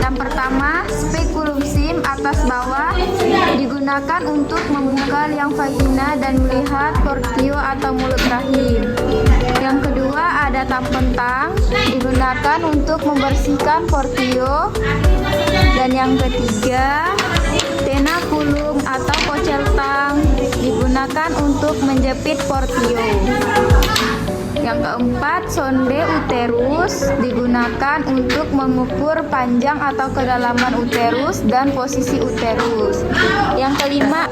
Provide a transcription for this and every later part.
Yang pertama, spekulum sim atas bawah digunakan untuk membuka liang vagina dan melihat portio atau mulut rahim. Yang kedua, ada tampon tang digunakan untuk membersihkan portio. Dan yang ketiga, tenakulum atau pocel tang digunakan untuk menjepit portio. Yang keempat, sonde uterus digunakan untuk mengukur panjang atau kedalaman uterus dan posisi uterus. Yang kelima,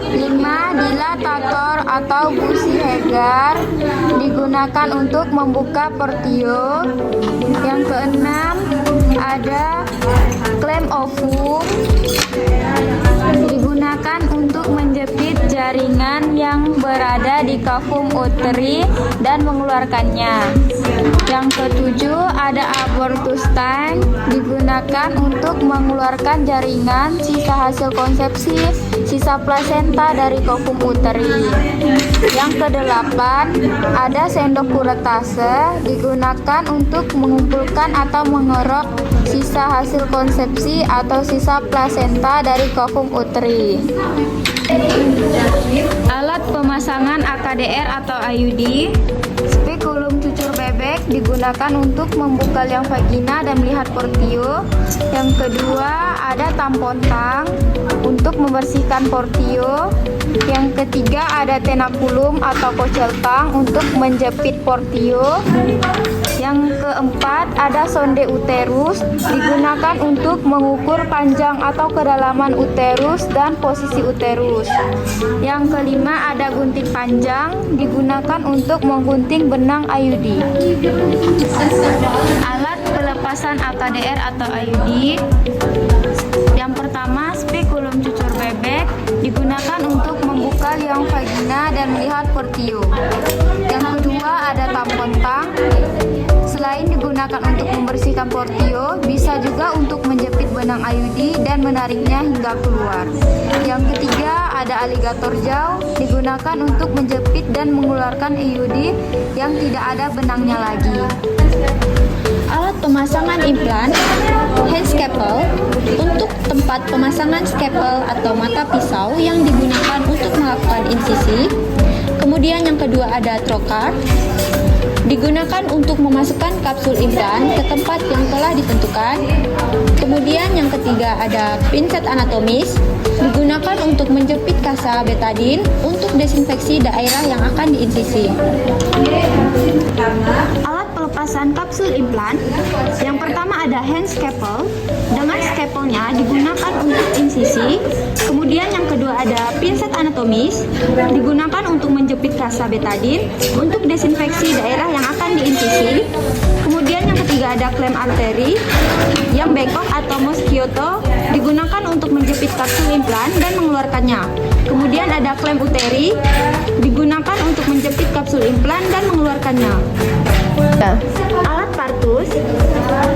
dilatator atau gusi Hegar digunakan untuk membuka portio. Yang keenam, ada klem ovum digunakan untuk menjepit jaringan yang berada di kavum uteri dan mengeluarkannya. Yang ketujuh, ada abortus tank digunakan untuk mengeluarkan jaringan sisa hasil konsepsi, sisa plasenta dari kavum uteri. Yang kedelapan, ada sendok kuretase digunakan untuk mengumpulkan atau mengerok sisa hasil konsepsi atau sisa plasenta dari kavum uteri. Alat pemasangan AKDR atau IUD, spekulum cucur bebek digunakan untuk membuka liang vagina dan melihat portio. Yang kedua, ada tampon tang untuk membersihkan portio. Yang ketiga, ada tenakulum atau pocel tang untuk menjepit portio. Yang keempat, ada sonde uterus digunakan untuk mengukur panjang atau kedalaman uterus dan posisi uterus. Yang kelima, ada gunting panjang digunakan untuk menggunting benang IUD. Alat pelepasan AKDR atau IUD. Yang pertama, spekulum cucur bebek digunakan untuk membuka liang vagina dan melihat portio. Yang kedua, ada tampon tang. Selain digunakan untuk membersihkan portio, bisa juga untuk menjepit benang IUD dan menariknya hingga keluar. Yang ketiga, ada aligator jaw digunakan untuk menjepit dan mengeluarkan IUD yang tidak ada benangnya lagi. Alat pemasangan implan, hand scalpel, untuk tempat pemasangan scalpel atau mata pisau yang digunakan untuk melakukan insisi. Kemudian yang kedua, ada trocar, digunakan untuk memasukkan kapsul implan ke tempat yang telah ditentukan. Kemudian yang ketiga, ada pinset anatomis, digunakan untuk menjepit kasa betadin untuk desinfeksi daerah yang akan diinsisi. Alat pelepasan kapsul implan, yang pertama ada hand scalpel. Dengan scalpelnya digunakan untuk insisi. Kemudian yang kedua, ada pinset anatomis, digunakan untuk menjepit kasa betadin untuk desinfeksi daerah yang akan diinsisi. Kemudian yang ketiga, ada klem arteri yang bengkok atau moschioto, digunakan untuk menjepit kapsul implan dan mengeluarkannya. Kemudian ada klem uteri, digunakan untuk menjepit kapsul implan dan mengeluarkannya. Alat partus,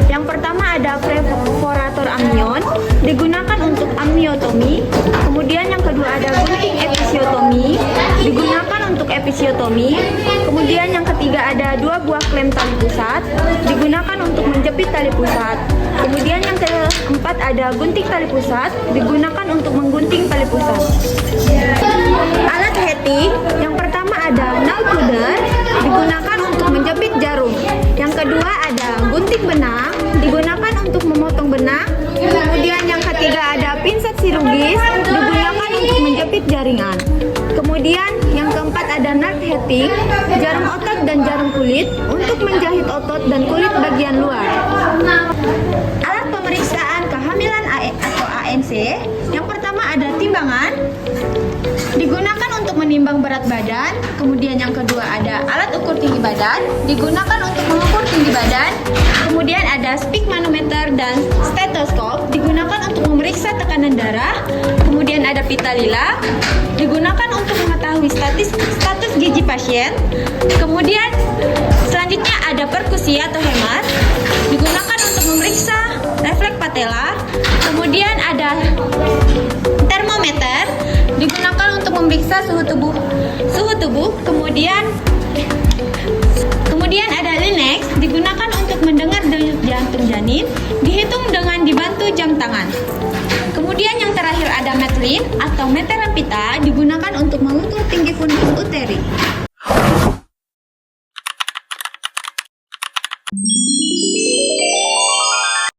yang pertama ada perforator amnion, digunakan untuk amniotomi. Kemudian yang kedua, ada gunting episiotomi, digunakan untuk episiotomi. Kemudian yang ketiga, ada dua buah klem tali pusat, digunakan untuk menjepit tali pusat. Kemudian yang keempat, ada gunting tali pusat, digunakan untuk menggunting tali pusat. Alat heating, yang pertama ada nail puder, digunakan untuk menjepit jarum. Yang kedua, ada gunting benang, digunakan untuk memotong benang. Kemudian yang ketiga, ada pinset chirurgis, digunakan untuk menjepit jaringan. Kemudian yang keempat, ada nut heating, jarum otot dan jarum kulit untuk menjahit otot dan kulit bagian luar. Alat pemeriksaan kehamilan atau ANC, yang pertama ada timbangan, digunakan untuk menimbang berat badan. Kemudian yang kedua, ada alat ukur tinggi badan, digunakan untuk mengukur tinggi badan. Kemudian ada sphygmanometer dan stetoskop, digunakan untuk memeriksa tekanan darah. Kemudian ada pita lila, digunakan untuk mengetahui status gizi pasien. Kemudian selanjutnya ada perkusi atau hemat, digunakan untuk memeriksa refleks patella. Kemudian ada termometer, digunakan untuk memeriksa suhu tubuh. Kemudian ada Linex, digunakan untuk mendengar denyut jantung janin, dihitung dengan dibantu jam tangan. Kemudian yang terakhir ada Medline atau meteran pita digunakan untuk mengukur tinggi fundus uteri.